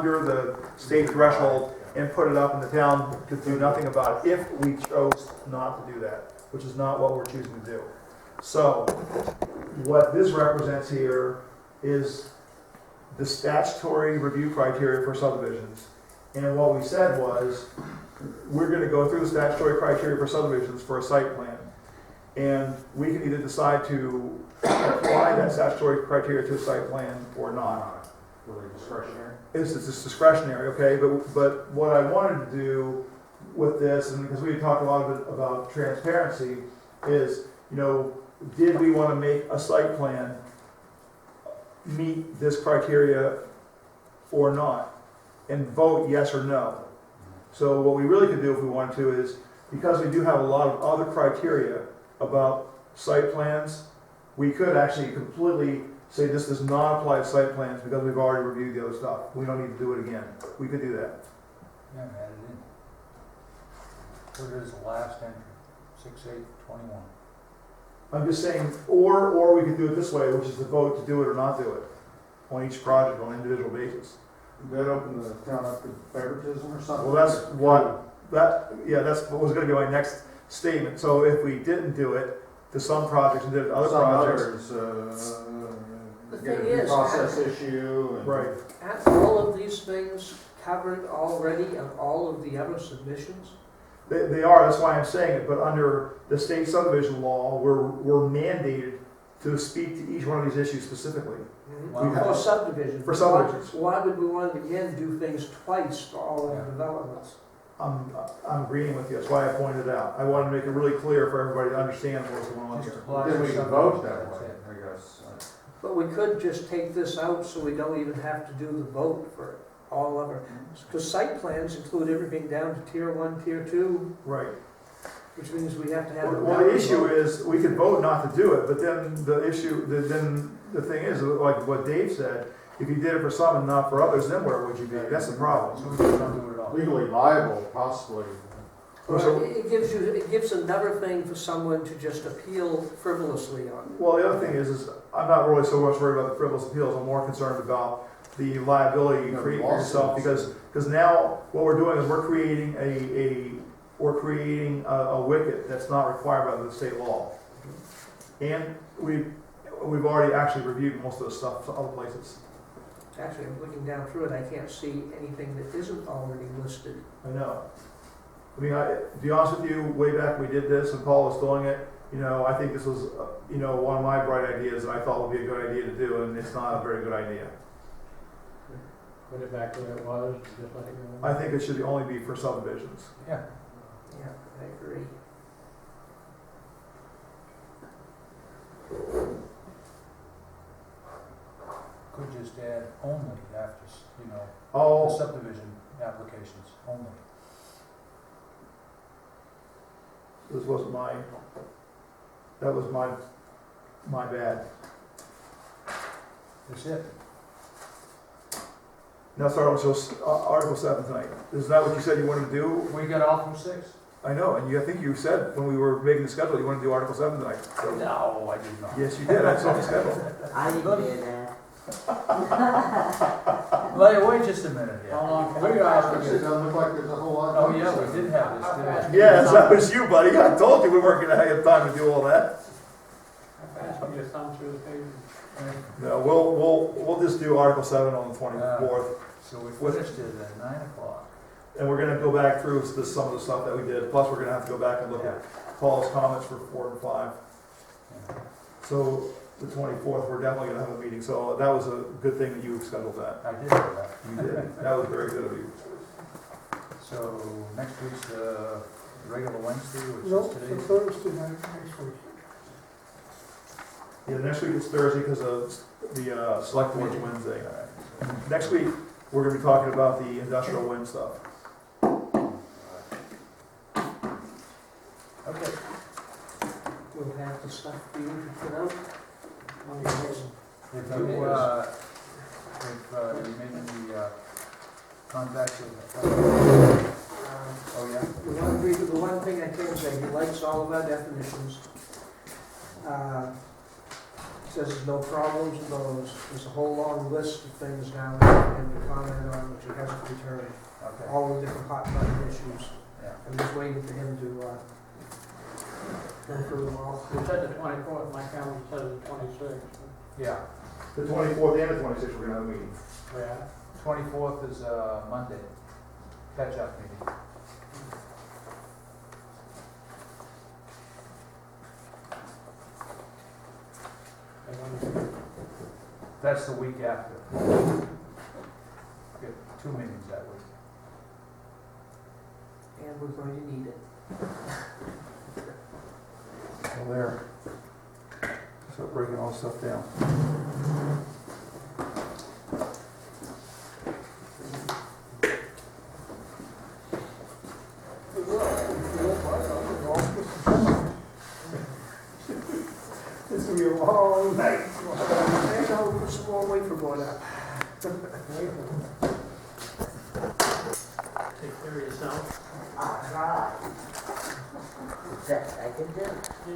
under the state threshold and put it up, and the town could do nothing about it if we chose not to do that, which is not what we're choosing to do. So, what this represents here is the statutory review criteria for subdivisions. And what we said was, we're gonna go through the statutory criteria for subdivisions for a site plan. And we can either decide to apply that statutory criteria to a site plan or not. Really discretionary? It's discretionary, okay, but what I wanted to do with this, and because we talked a lot about transparency, is, you know, did we want to make a site plan meet this criteria or not, and vote yes or no. So what we really could do if we wanted to is, because we do have a lot of other criteria about site plans, we could actually completely say this does not apply to site plans because we've already reviewed the other stuff. We don't need to do it again. We could do that. Yeah, add it in. Where is the last entry? 6/8/21. I'm just saying, or we could do it this way, which is to vote to do it or not do it on each project on an individual basis. Did that open the town up to favoritism or something? Well, that's what was gonna be my next statement. So if we didn't do it to some projects and did it to other Some projects. others, The get a thing due is, process issue and. Right. aren't all of these things covered already of all of the other submissions? They are, that's why I'm saying it, but under the state subdivision law, we're mandated to speak to each one of these issues specifically. Well, We have- For subdivision. For subdivisions. Why would we want to again do things twice for all of the developments? I'm agreeing with you, that's why I pointed it out. I wanted to make it really clear for everybody to understand what's going on Just here. apply Then for we can subdivision, vote that that's way, it. I guess. But we could just take this out so we don't even have to do the vote for all of it. Because site plans include everything down to tier 1, tier 2, Right. which means we have to have. Well, the issue is, we could vote not to do it, but then the thing is, like what Dave said, if you did it for some and not for others, then where would you be? That's the problem. So we just don't do it at all. Legally liable, possibly. Well, it gives another thing for someone to just appeal frivolously on. Well, the other thing is I'm not really so much worried about the frivolous appeals, I'm more concerned about the liability you create for yourself, because now what we're doing is we're creating a wicket that's not required by the state law. And we've already actually reviewed most of the stuff to other places. Actually, I'm looking down through it, I can't see anything that isn't already listed. I know. I mean, to be honest with you, way back we did this and Paul was doing it, you know, I think this was, one of my bright ideas that I thought would be a good idea to do, and it's not a very good idea. Put it back where it was, just let it go. I think it should only be for subdivisions. Yeah. Yeah, I agree. Could just add only after, the Oh, subdivision applications, only. this wasn't that was my bad. That's it. Now start on Article 7 tonight. Is that what you said you wanted to do? We got all from 6? I know, and I think you said when we were making the schedule, you wanted to do Article 7 tonight. So, No, I did not. yes, you did, I saw the schedule. I didn't hear that. Wait just a minute here. How long can We we got, ask it you? doesn't look like there's a whole lot. Oh, yeah, we did have this, didn't we? Yes, that was you, buddy. I told you we weren't gonna have time to do all that. Ask you to thumb through the pages. No, we'll just do Article 7 on the 24th, So we finished it at 9 o'clock. and we're gonna go back through some of the stuff that we did. Plus, we're gonna have to go back and look at Paul's comments for 4 and 5. Yeah. So the 24th, we're definitely gonna have a meeting. So that was a good thing that you scheduled that. I did do that. You did. That was very good of you. So next week's regular Wednesday, which No, is for today's. Thursday night next week. Yeah, next week is Thursday because of the select board's Wednesday. All right. Next week, we're gonna be talking about the industrial wind stuff. Okay. We'll have the stuff for you to put out. Oh, yes. If you made any contacts with, oh, yeah? The one thing I can say, he likes all of our definitions. says there's no problems with those. There's a whole long list of things now that him to comment on, which he hasn't returned. Okay, All the different hot button issues. yeah. I'm just waiting for him to, go through them all. You said the 24th, my calendar says the 26th. Yeah, The 24th and the 26th, we're gonna have a meeting. Yeah. 24th is Monday, catch-up meeting. That's the week after. Get 2 meetings that week. And we're going to need it. Well, there. Start breaking all this stuff down. This will be a long night. Maybe I'll put some more wafer board up. Take care of yourself. That I can do.